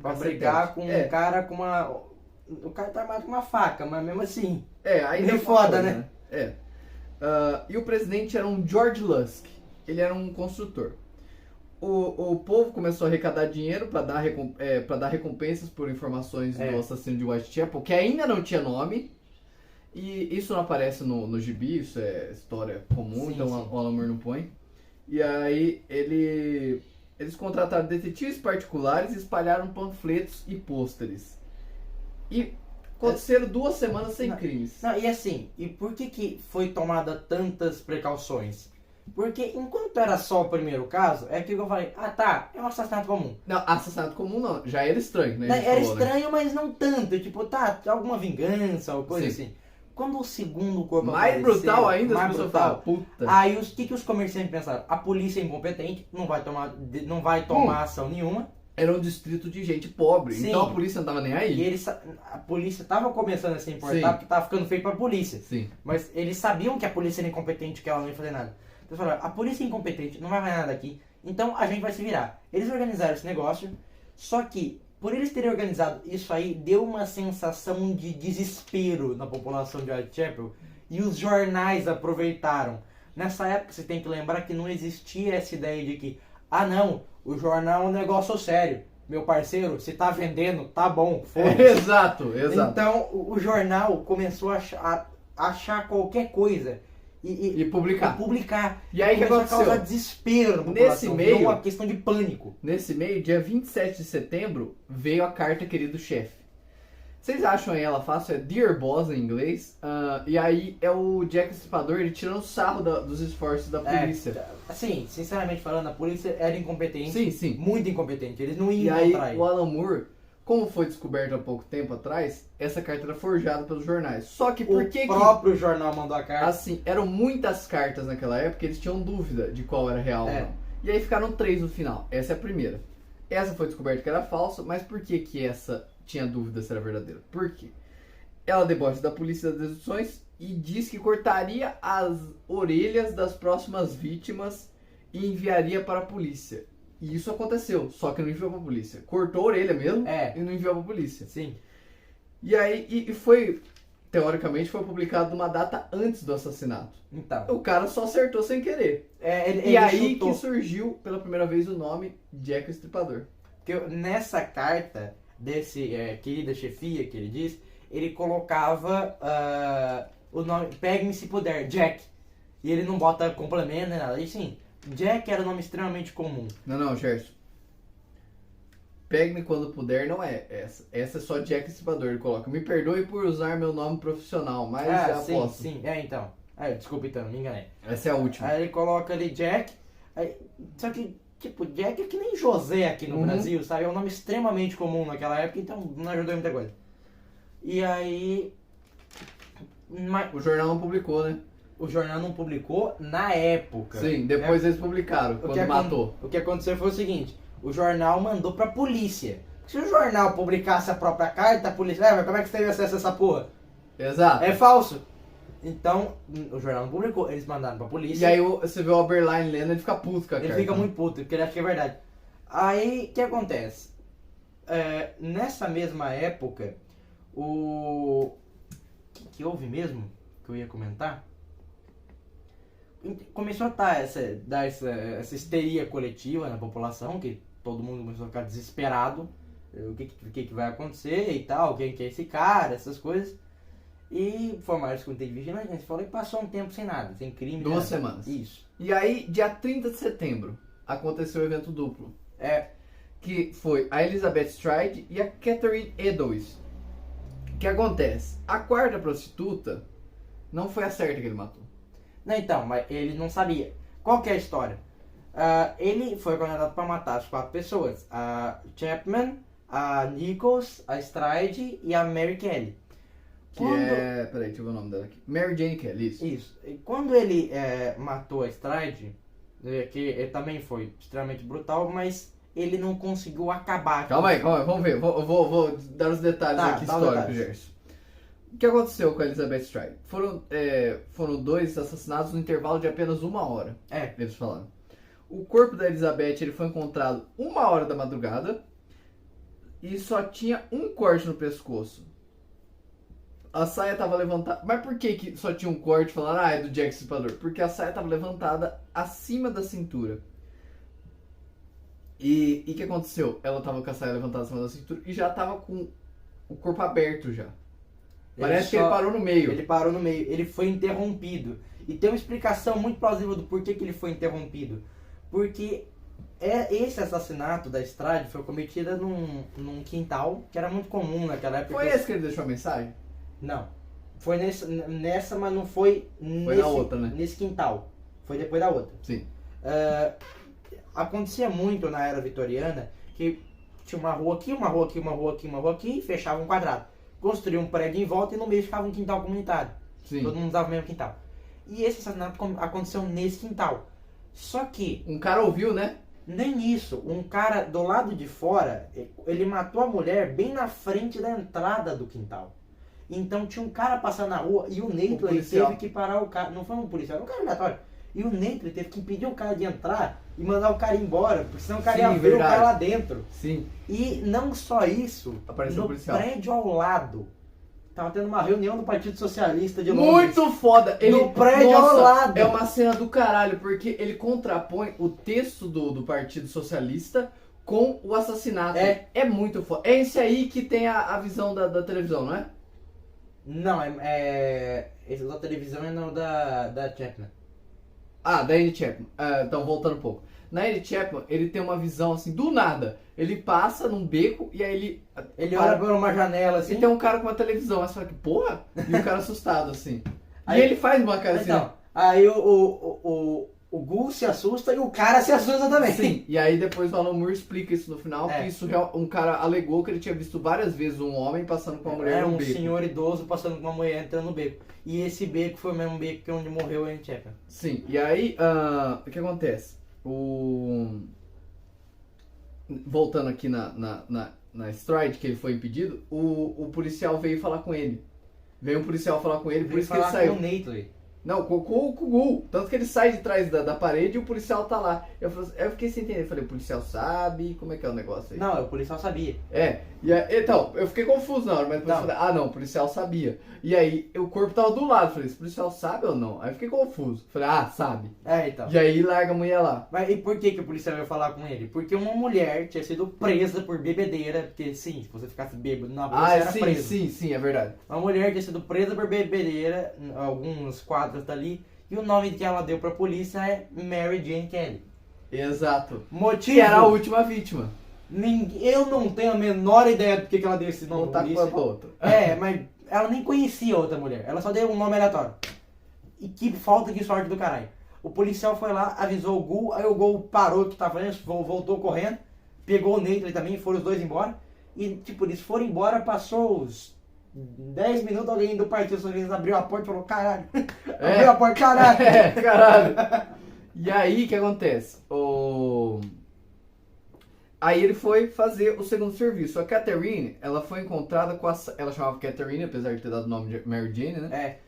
Pra brigar com um cara com uma... O cara tá armado com uma faca, mas mesmo assim... aí meio foda, né? E o presidente era um George Lusk, ele era um construtor. O povo começou a arrecadar dinheiro para dar recompensas por informações do assassino de Whitechapel, que ainda não tinha nome. E isso não aparece no gibi, isso é história comum, então o Alan Moore não põe. E aí eles contrataram detetives particulares e espalharam panfletos e pôsteres. E aconteceram 2 semanas sem crimes. Não, e assim, e por que foi tomada tantas precauções? Porque enquanto era só o primeiro caso, é aquilo que eu falei, é um assassinato comum. Não, assassinato comum não, já era estranho, né? Era estranho, mas não tanto, tipo, alguma vingança ou coisa assim. quando o segundo corpo Mais apareceu, brutal ainda, as mais pessoas brutal, falam, puta. aí o que os comerciantes pensaram? A polícia é incompetente, não vai tomar ação nenhuma. Era um distrito de gente pobre, Sim. então a polícia não tava nem aí. E a polícia tava começando a se importar Sim. porque tava ficando feio pra polícia. Sim. Mas eles sabiam que a polícia era incompetente, que ela não ia fazer nada. Então eles falaram, a polícia é incompetente, não vai fazer nada aqui, então a gente vai se virar. Eles organizaram esse negócio, só que por eles terem organizado isso aí, deu uma sensação de desespero na população de Whitechapel e os jornais aproveitaram. Nessa época você tem que lembrar que não existia essa ideia de que, ah não, o jornal é um negócio sério. Meu parceiro, se tá vendendo, tá bom, foda-se. Exato. Então o jornal começou a achar qualquer coisa E publicar. E aí, o que começou aconteceu? a causar desespero na população. Nesse meio- Virou uma questão de pânico. Nesse meio, dia 27 de setembro, veio a carta querido chefe. Vocês acham aí ela fácil? É Dear Boss em inglês. E aí é o Jack Stripador, ele tirando sarro dos esforços da polícia. Assim, sinceramente falando, a polícia era incompetente. Sim, sim. Muito incompetente. Eles não E iam aí encontrar ele. o Alan Moore, como foi descoberto há pouco tempo atrás, essa carta era forjada pelos jornais. Só que por que O próprio jornal mandou a carta. assim, eram muitas cartas naquela época, eles tinham dúvida de qual era real ou não. E aí ficaram 3 no final. Essa é a primeira. Essa foi descoberta que era falsa, mas por que que essa tinha dúvida se era verdadeira? Por quê? Ela debocha da polícia das deduções e diz que cortaria as orelhas das próximas vítimas e enviaria para a polícia. E isso aconteceu, só que não enviou para a polícia. Cortou a orelha mesmo e não enviou para a polícia. Sim. E aí, e foi, teoricamente, foi publicado numa data antes do assassinato. Então. O cara só acertou sem querer. Ele E aí chutou. que surgiu pela primeira vez o nome Jack o Estripador. Porque nessa carta desse querida chefia que ele diz, ele colocava o nome, pegue-me se puder, Jack. E ele não bota complemento nem nada. E sim, Jack era um nome extremamente comum. Não, Gerson. Pegue-me quando puder, não é essa. Essa é só Jack Estripador. Ele coloca, me perdoe por usar meu nome profissional, mas aposto. Sim, então. Desculpa então, me enganei. Essa é a última. Aí ele coloca ali Jack, só que, tipo, Jack é que nem José aqui no Brasil, sabe? É um nome extremamente comum naquela época, então não ajudou em muita coisa. E aí... O jornal não publicou, né? O jornal não publicou na época. Sim, depois eles publicaram, quando matou. O que aconteceu foi o seguinte, o jornal mandou pra polícia. Se o jornal publicasse a própria carta, a polícia... mas como é que você teve acesso a essa porra? Exato. É falso. Então, o jornal não publicou, eles mandaram pra polícia. E aí você vê o Oberline lendo, ele fica puto com a Ele carta. fica muito puto, porque ele acha que é verdade. Aí, o que acontece? Nessa mesma época, o que houve mesmo, que eu ia comentar, começou a dar essa histeria coletiva na população, que todo mundo começou a ficar desesperado, o que vai acontecer e tal, quem que é esse cara, essas coisas. E formaram esse comitê de vigilância, né? Você falou que passou um tempo sem nada, sem crime. 2 semanas. Isso. E aí, dia 30 de setembro, aconteceu o evento duplo. Que foi a Elizabeth Stride e a Catherine Eddowes. O que acontece? A quarta prostituta não foi a certa que ele matou. Não, então, mas ele não sabia. Qual que é a história? Ele foi condenado para matar as 4 pessoas. A Chapman, a Nichols, a Stride e a Mary Kelly. Peraí, deixa eu ver o nome dela aqui. Mary Jane Kelly, isso. Isso. E quando ele matou a Stride, que também foi extremamente brutal, mas ele não conseguiu acabar. Calma aí, vamos ver. Vou dar os detalhes aqui históricos, Gerson. O que aconteceu com a Elizabeth Stride? Foram 2 assassinatos no intervalo de apenas 1 hora. Eles falaram. O corpo da Elizabeth ele foi encontrado 1 hora da madrugada e só tinha um corte no pescoço. A saia estava levantada. Mas por que só tinha um corte falando, é do Jack Stripador? Porque a saia estava levantada acima da cintura. E o que aconteceu? Ela estava com a saia levantada acima da cintura e já estava com o corpo aberto já. Parece que ele parou no meio. Ele parou no meio. Ele foi interrompido. E tem uma explicação muito plausível do porquê que ele foi interrompido. Porque esse assassinato da Stride foi cometido num quintal, que era muito comum naquela época. Foi esse que ele deixou a mensagem? Não. Foi nessa, mas não foi na outra, né? Nesse quintal. Foi depois da outra. Sim. Acontecia muito na era vitoriana que tinha uma rua aqui, uma rua aqui, uma rua aqui, uma rua aqui, e fechava um quadrado. Construía um prédio em volta e no meio ficava um quintal comunitário. Sim. Todo mundo usava o mesmo quintal. E esse assassinato aconteceu nesse quintal. Só que, Um cara ouviu, né? nem isso, um cara do lado de fora, ele matou a mulher bem na frente da entrada do quintal. Então tinha um cara passando na rua e o Nathan policial. teve que parar o cara. Não foi um policial, era um cara aleatório. E o Nathan teve que impedir o cara de entrar e mandar o cara embora, porque senão o cara Sim, ia ver o verdade. cara lá dentro. Sim. E não só isso, Apareceu o no policial. prédio ao lado, tava tendo uma reunião do Partido Socialista de Londres. Muito foda! No prédio ao lado. É uma cena do caralho, porque ele contrapõe o texto do Partido Socialista com o assassinato. É. Muito foda. É esse aí que tem a visão da televisão, não é? Não, esse da televisão é no da Chapman. Ah, da Andy Chapman. Então, voltando um pouco. Na Andy Chapman, ele tem uma visão assim, do nada. Ele passa num beco e aí Ele olha por uma janela assim. E tem um cara com uma televisão. Aí você fala que porra? E o cara assustado assim. Aí- E ele faz uma cara assim. Então, aí o Gu se assusta e o cara se assusta também. Sim, e aí depois o Alan Moore explica isso no final, É. que isso um cara alegou que ele tinha visto várias vezes um homem passando com uma mulher É no um beco. senhor idoso passando com uma mulher entrando no beco. E esse beco foi o mesmo beco que onde morreu a Andy Chapman. Sim, e aí o que acontece? Voltando aqui na Stride, que ele foi impedido, o policial veio falar com ele. Veio um policial falar com ele, por Veio isso que ele falar saiu. com o Nathan. Não, com o Gul. Tanto que ele sai de trás da parede e o policial tá lá. Eu fiquei sem entender. Eu falei, o policial sabe? Como é que é o negócio aí? Não, o policial sabia. Então, eu fiquei confuso na hora, mas depois eu Não. falei, o policial sabia. E aí, o corpo tava do lado. Eu falei, esse policial sabe ou não? Aí eu fiquei confuso. Falei, sabe. Então. E aí, larga a mulher lá. Mas e por que o policial veio falar com ele? Porque uma mulher tinha sido presa por bebedeira. Porque sim, se você ficasse bêbado na rua, você era preso. sim, é verdade. Uma mulher tinha sido presa por bebedeira, alguns quadros dali. E o nome que ela deu pra polícia é Mary Jane Kelly. Exato. Motivo? Que era a última vítima. Eu não tenho a menor ideia do que ela deu esse nome Não pra tá com polícia. a outra. Mas ela nem conhecia a outra mulher. Ela só deu um nome aleatório. E que falta de sorte do caralho. O policial foi lá, avisou o Gul, aí o Gul parou o que tava fazendo, voltou correndo, pegou o Nathan também, foram os dois embora. E tipo, eles foram embora, passou os 10 minutos, alguém do Partido Socialista abriu a porta e falou, caralho. Abriu a porta, caralho. Caralho. E aí, o que acontece? Aí ele foi fazer o segundo serviço. A Catherine, ela foi encontrada com ela chamava Catherine, apesar de ter dado o nome de Mary Jane, né?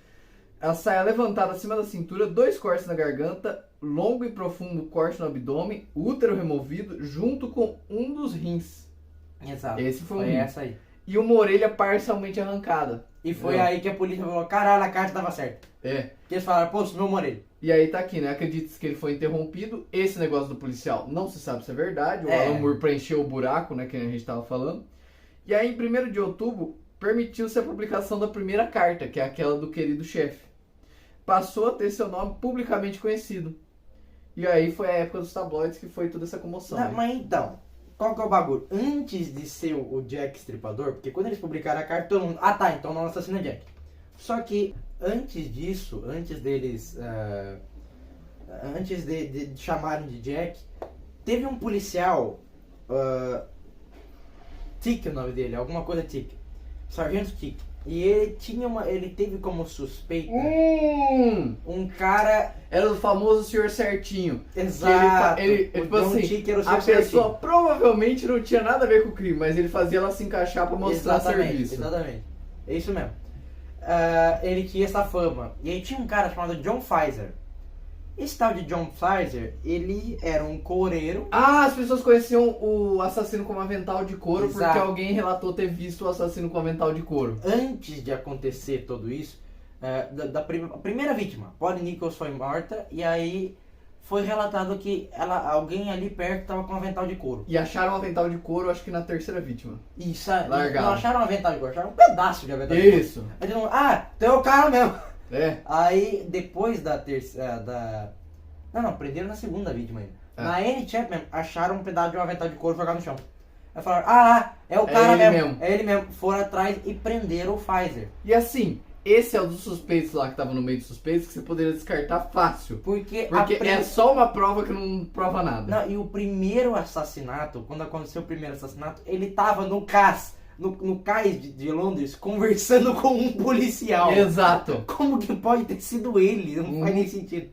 A saia levantada acima da cintura, 2 cortes na garganta, longo e profundo corte no abdômen, útero removido, junto com um dos rins. Exato. Esse foi um Foi rim. essa aí. E uma orelha parcialmente arrancada. E foi Entendeu? aí que a polícia falou, caralho, a carta tava certa. Que eles falaram, pô, sumiu uma orelha. E aí tá aqui, né? Acredita-se que ele foi interrompido. Esse negócio do policial não se sabe se é verdade. O Alan Moore preencheu o buraco, né? Que a gente tava falando. E aí, em 1º de outubro, permitiu-se a publicação da primeira carta, que é aquela do querido chefe. Passou a ter seu nome publicamente conhecido. E aí foi a época dos tabloides que foi toda essa comoção. Não, né? mas então, qual que é o bagulho? Antes de ser o Jack Estripador, porque quando eles publicaram a carta, todo mundo... então não assassina Jack. Só que antes disso, antes deles... antes de chamarem de Jack, teve um policial... Tick é o nome dele, alguma coisa Tick. Sargento Tick. E ele teve como suspeita um cara... Era o famoso senhor certinho. Exato. Ele, o tipo John assim, Tick era o a seu pessoa certinho. provavelmente não tinha nada a ver com o crime, mas ele fazia ela se encaixar pra mostrar serviço. Exatamente. É isso mesmo. Ele tinha essa fama. E aí tinha um cara chamado John Pfizer. Esse tal de John Pfizer, ele era um coureiro. As pessoas conheciam o assassino com um avental de couro. Exato. Porque alguém relatou ter visto o assassino com um avental de couro. Antes de acontecer tudo isso, a primeira vítima, Polly Nichols, foi morta. E aí foi relatado que alguém ali perto estava com um avental de couro. E acharam um avental de couro, acho que na 3ª vítima. Isso, Largado. não acharam um avental de couro, acharam um pedaço de avental de couro. Isso. Aí todo mundo, tem o cara mesmo. Aí, depois da terceira... Não, prenderam na segunda vítima ainda. Na Andy Chapman, acharam um pedaço de um avental de couro jogado no chão. Aí falaram, é o cara mesmo. É ele mesmo. Foram atrás e prenderam o Pfizer. E assim, esse é um dos suspeitos lá que tava no meio dos suspeitos que você poderia descartar fácil. Porque é só uma prova que não prova nada. Não, e o primeiro assassinato, quando aconteceu o primeiro assassinato, ele tava no CAS. no cais de Londres conversando com um policial. Exato. Como que pode ter sido ele? Não faz nem sentido.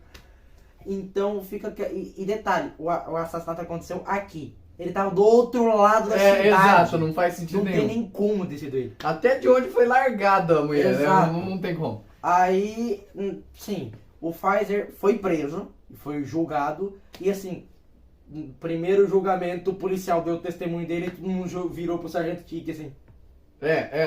Então fica... E detalhe, o assassinato aconteceu aqui. Ele tava do outro lado da cidade. Exato, não faz sentido Não nenhum. tem nem como ter sido ele. Até de onde foi largada a mulher, né? Exato. Não tem como. Aí, sim, o Pfizer foi preso, foi julgado, e assim, no primeiro julgamento, o policial deu o testemunho dele e todo mundo virou pro Sargento Tique, assim.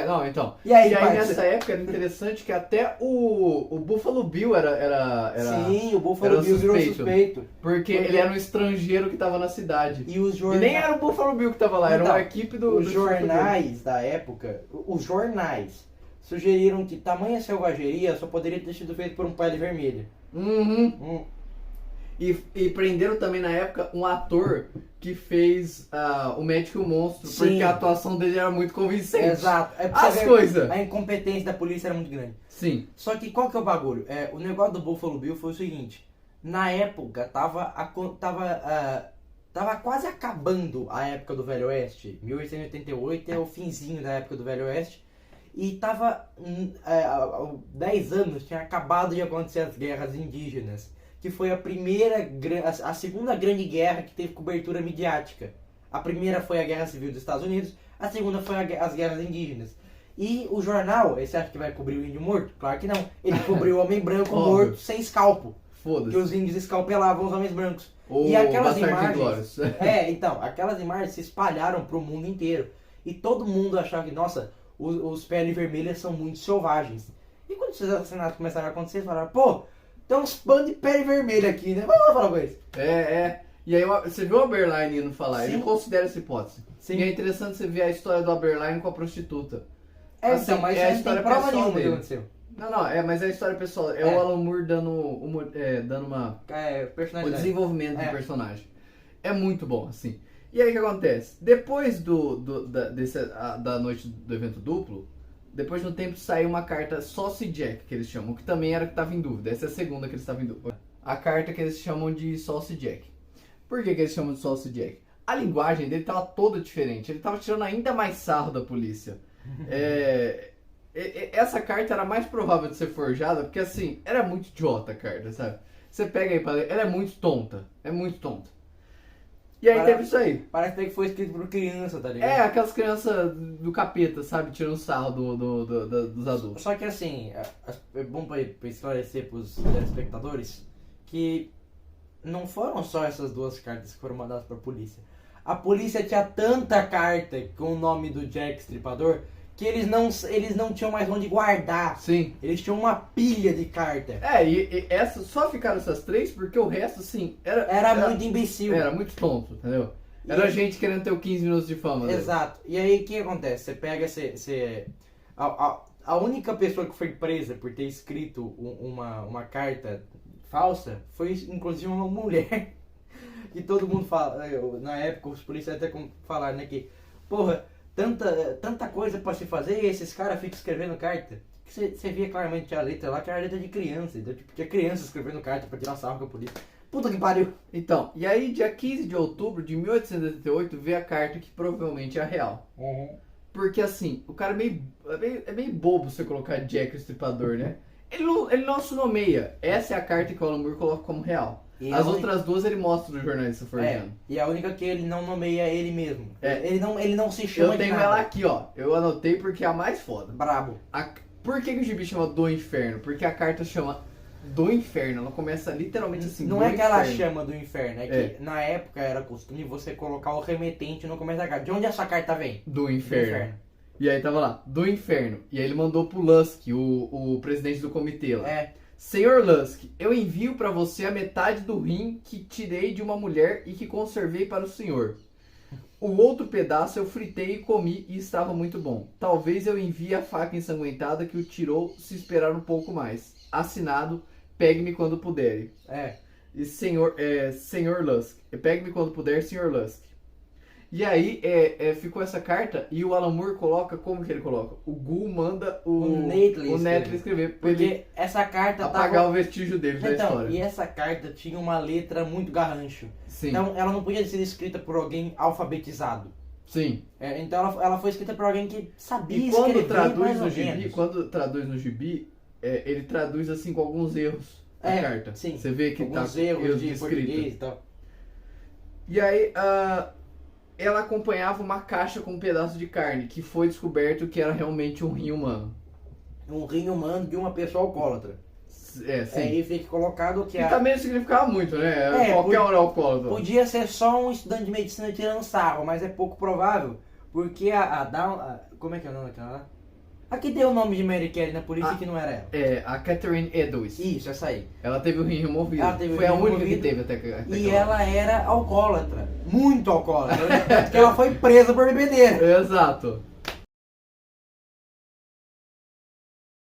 Não, então. E aí, nessa época era interessante que até o Buffalo Bill era Sim, o Buffalo era Bill virou suspeito. suspeito. Porque ele era um estrangeiro que tava na cidade. E os E jornais... nem era o Buffalo Bill que tava lá, era Então, uma equipe do... Os do jornais da época, os jornais, sugeriram que tamanha selvageria só poderia ter sido feito por um pele vermelha. Uhum. E prenderam também na época um ator que fez o Médico e o Monstro, Sim. porque a atuação dele era muito convincente. Exato. É pra As você ver, coisas. a incompetência da polícia era muito grande. Sim. Só que qual que é o bagulho? O negócio do Buffalo Bill foi o seguinte. Na época, tava quase acabando a época do Velho Oeste. 1888 é o finzinho da época do Velho Oeste. E tava... 10 anos tinha acabado de acontecer as guerras indígenas. Que foi a segunda grande guerra que teve cobertura midiática. A primeira foi a Guerra Civil dos Estados Unidos, a segunda foi as guerras indígenas. E o jornal, você acha que vai cobrir o índio morto? Claro que não. Ele cobriu o homem branco Óbvio. morto sem escalpo. Que Foda-se. os índios escalpelavam os homens brancos. O E aquelas Bastardos imagens... Inglórios. Então, aquelas imagens se espalharam pro mundo inteiro. E todo mundo achava que, nossa, os pele vermelhas são muito selvagens. E quando esses assassinatos começaram a acontecer, eles falaram, pô, tem uns bandos de pele vermelha aqui, né? Vamos lá falar com eles. E aí você viu o Aberline indo falar, Sim. ele considera essa hipótese. Sim. E é interessante você ver a história do Aberline com a prostituta. Mas é a não tem história prova pessoal nenhuma que dele. aconteceu. Mas é a história pessoal. É É. o Alan Moore dando uma... o Personalidade. desenvolvimento do É. personagem. É muito bom, assim. E aí o que acontece? Depois da noite do evento duplo, depois de um tempo saiu uma carta Saucy Jack, que eles chamam, que também era que estava em dúvida. Essa é a segunda que eles estavam em dúvida. A carta que eles chamam de Saucy Jack. Por que eles chamam de Saucy Jack? A linguagem dele estava toda diferente. Ele estava tirando ainda mais sarro da polícia. Essa carta era mais provável de ser forjada, porque assim, era muito idiota a carta, sabe? Você pega aí pra ler, ela é muito tonta. É muito tonta. E aí teve isso aí. Parece até que foi escrito por criança, tá ligado? Aquelas crianças do capeta, sabe? Tirando sarro dos adultos. Só que assim, é bom pra esclarecer pros telespectadores que não foram só essas duas cartas que foram mandadas pra polícia. A polícia tinha tanta carta com o nome do Jack Stripador que eles não tinham mais onde guardar. Sim. Eles tinham uma pilha de carta. E só ficaram essas três porque o resto, assim, Era muito imbecil. Era muito tonto, entendeu? Era gente querendo ter o 15 minutos de fama. Né? Exato. E aí o que acontece? Você pega, a única pessoa que foi presa por ter escrito uma carta falsa foi inclusive uma mulher. Que todo mundo fala, na época os policiais até falaram, né, que porra, tanta coisa pra se fazer e esses caras ficam escrevendo carta. Que você via claramente a letra lá, que era a letra de criança, então, tipo, tinha criança escrevendo carta pra tirar sarro com a polícia. Puta que pariu! Então, e aí dia 15 de outubro de 1888 veio a carta que provavelmente é a real. Porque assim, o cara é meio bobo você colocar Jack o Estripador, né? Ele não se nomeia. Essa é a carta que o Alan Moore coloca como real. E As outras duas ele mostra no jornalista forjando. E a única que ele não nomeia é ele mesmo. É. Ele não se chama Eu tenho de nada. ela aqui, ó. Eu anotei porque é a mais foda. Brabo. Por que o gibi chama Do Inferno? Porque a carta chama Do Inferno. Ela começa literalmente assim. Não do é que ela inferno. chama do inferno, é que na época era costume você colocar o remetente no começo da carta. De onde essa carta vem? Do Inferno. E aí tava lá, Do Inferno. E aí ele mandou pro Lusk, o presidente do comitê lá. Senhor Lusk, eu envio para você a metade do rim que tirei de uma mulher e que conservei para o senhor. O outro pedaço eu fritei e comi e estava muito bom. Talvez eu envie a faca ensanguentada que o tirou se esperar um pouco mais. Assinado, pegue-me quando puder. E senhor Lusk. Pegue-me quando puder, senhor Lusk. E aí ficou essa carta e o Alan Moore coloca, como que ele coloca? O Gu manda o Netley escrever. Porque essa carta apagar o vestígio dele da história. E essa carta tinha uma letra muito garrancho. Sim. Então ela não podia ser escrita por alguém alfabetizado. Sim. Então ela foi escrita por alguém que sabia E quando escrever traduz mais no ou gibi, menos. ele traduz assim com alguns erros a carta. Sim. Você vê que alguns tá erros de escrita. português e tal. E aí, ela acompanhava uma caixa com um pedaço de carne, que foi descoberto que era realmente um rim humano. Um rim humano de uma pessoa alcoólatra. Sim. Aí fica colocado que E também não significava muito, né? É, Qualquer por- um era alcoólatra. podia ser só um estudante de medicina tirando sarro, mas é pouco provável. Porque como é que é o nome daquela lá? A que deu o nome de Mary Kelly na polícia que não era ela. É, a Catherine Edwards. Isso, essa aí. Ela teve o rim removido. Ela teve o Foi a rim única removido que teve até E aquela. ela era alcoólatra. Muito alcoólatra. Tanto que ela foi presa por bebedeira. Exato.